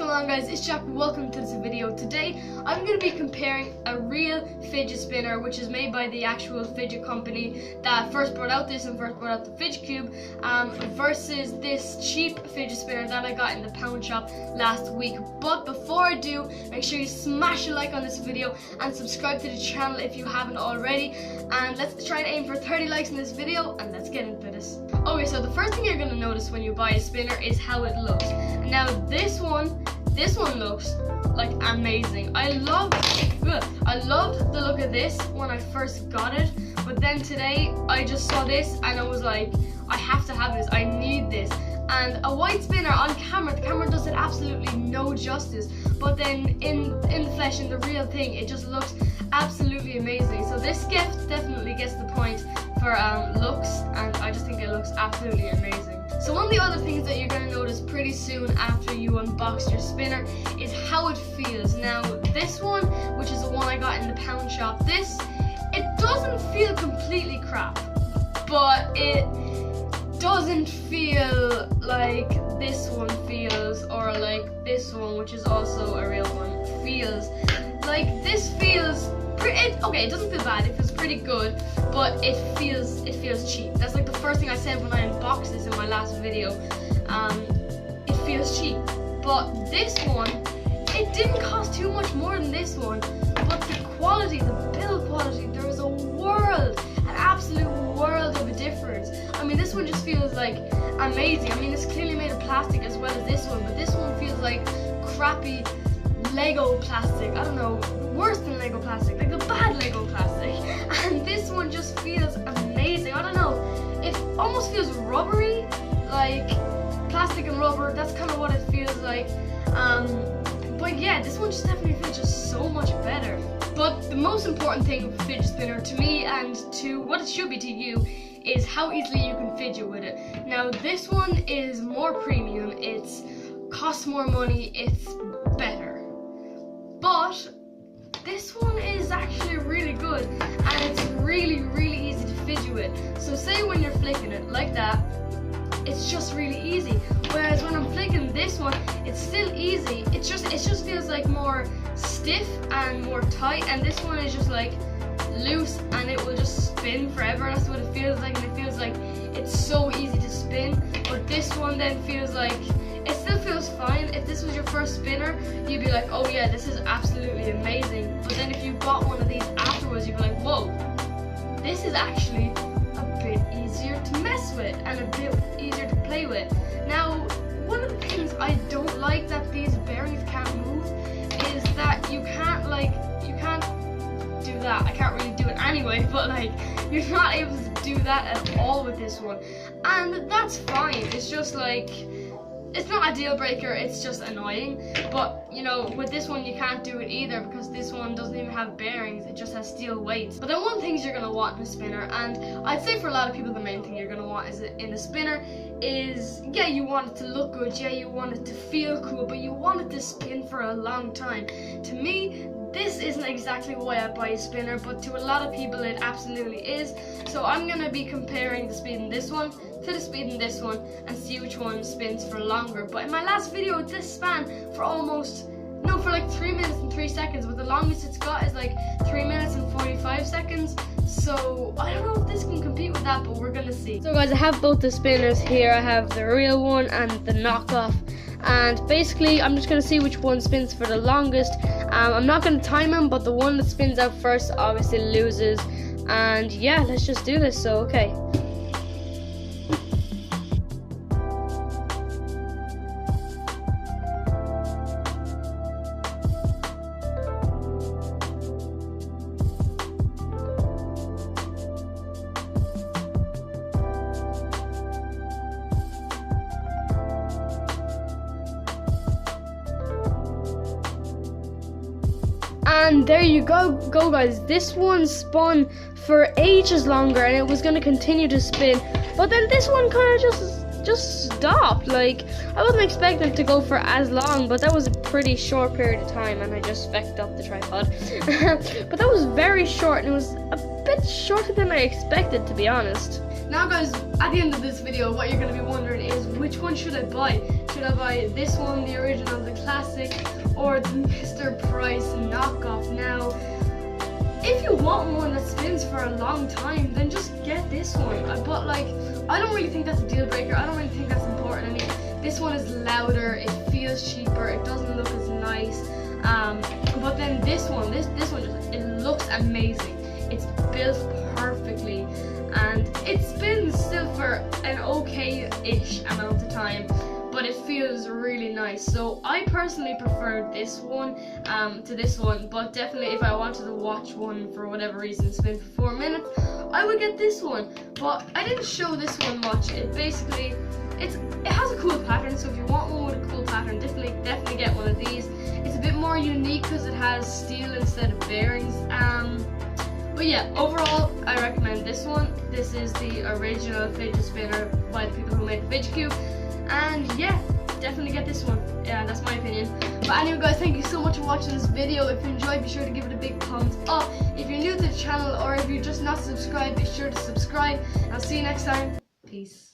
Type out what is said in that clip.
going on, guys? It's Jack. Welcome to this video. Today I'm going to be comparing a real fidget spinner, which is made by the actual fidget company that first brought out this and first brought out the fidget cube, versus this cheap fidget spinner that I got in the pound shop last week. But before I do, make sure you smash a like on this video and subscribe to the channel if you haven't already, and let's try and aim for 30 likes in this video, and let's get into this. Okay, so the first thing you're going to notice when you buy a spinner is how it looks. Now this one looks like amazing. I loved the look of this when I first got it, but then today I just saw this and I was like, I have to have this, I need this. And a white spinner on camera, the camera does it absolutely no justice, but then in the flesh, in the real thing, it just looks absolutely amazing. So this gift definitely gets the point for looks, and I just think it looks absolutely amazing. So one of the other things that you're going to notice pretty soon after you unbox your spinner is how it feels. Now this one, which is the one I got in the pound shop, it doesn't feel completely crap, but it doesn't feel like this one feels, or like this one, which is also a real one, feels. Like this feels okay, it doesn't feel bad, it feels pretty good, but it feels cheap. That's like the first thing I said when I unboxed this in my last video. It feels cheap. But this one, it didn't cost too much more than this one, but the quality, the build quality, there is an absolute world of a difference. I mean, this one just feels like amazing. I mean, it's clearly made of plastic as well as this one, but this one feels like crappy Lego plastic. I don't know, worse than Lego plastic, like the bad Lego plastic. And this one just feels amazing. I don't know, it almost feels rubbery, like plastic and rubber. That's kind of what it feels like. But yeah, this one just definitely feels just so much better. But the most important thing with a fidget spinner to me, and to what it should be to you, is how easily you can fidget with it. Now this one is more premium, it costs more money, it's better. But this one is actually really good, and it's really easy to fidget with. So say when you're flicking it like that, it's just really easy. Whereas when I'm flicking this one, it's still easy. It just feels like more stiff and more tight, and this one is just like loose and it will just spin forever. That's what it feels like, and it feels like it's so easy to spin. But this one then feels like it still feels fine. If this was your first spinner, you'd be like, oh yeah, this is absolutely amazing. But then if you bought one of these afterwards, you'd be like, whoa, this is actually a bit easier to mess with and a bit easier to play with. Now, one of the things I don't like that these bearings can't move is that you can't do that. I can't really do it anyway, but like, you're not able to do that at all with this one. And that's fine. It's just like, it's not a deal breaker, it's just annoying. But you know, with this one you can't do it either, because this one doesn't even have bearings, it just has steel weights. But then one of the things you're going to want in a spinner, and I'd say for a lot of people the main thing you're going to want is in a spinner is, yeah, you want it to look good, yeah, you want it to feel cool, but you want it to spin for a long time. To me, this isn't exactly why I buy a spinner, but to a lot of people it absolutely is. So I'm going to be comparing the speed in this one to the speed in this one and see which one spins for longer. But in my last video, this span for like 3 minutes and 3 seconds, but the longest it's got is like 3 minutes and 45 seconds. So I don't know if this can compete with that, but we're gonna see. So guys, I have both the spinners here. I have the real one and the knockoff, and basically I'm just gonna see which one spins for the longest. I'm not gonna time them, but the one that spins out first obviously loses. And yeah, let's just do this. So okay. And there you go guys, this one spun for ages longer and it was going to continue to spin, but then this one kind of just stopped. Like, I wasn't expecting it to go for as long, but that was a pretty short period of time, and I just fecked up the tripod. But that was very short, and it was a bit shorter than I expected, to be honest. Now guys, at the end of this video, what you're going to be wondering is, which one should I buy? Should I buy this one, the original, the classic, Classic or the Mr. Price Knockoff. Now, if you want one that spins for a long time, then just get this one. But like, I don't really think that's a deal breaker. I don't really think that's important. I mean, this one is louder, it feels cheaper, it doesn't look as nice. But then this one just, it looks amazing. It's built perfectly, and it spins still for an okay-ish amount of time, but it feels really nice. So I personally prefer this one to this one, but definitely if I wanted to watch one for whatever reason spin for 4 minutes, I would get this one. But I didn't show this one much. It basically, it has a cool pattern, so if you want one with a cool pattern, definitely get one of these. It's a bit more unique because it has steel instead of bearings. But yeah, overall, I recommend this one. This is the original fidget spinner by the people who made the Fidget Cube. And yeah, definitely get this one. Yeah, that's my opinion. But anyway guys, thank you so much for watching this video. If you enjoyed, be sure to give it a big thumbs up. If you're new to the channel or if you're just not subscribed, be sure to subscribe. I'll see you next time. Peace.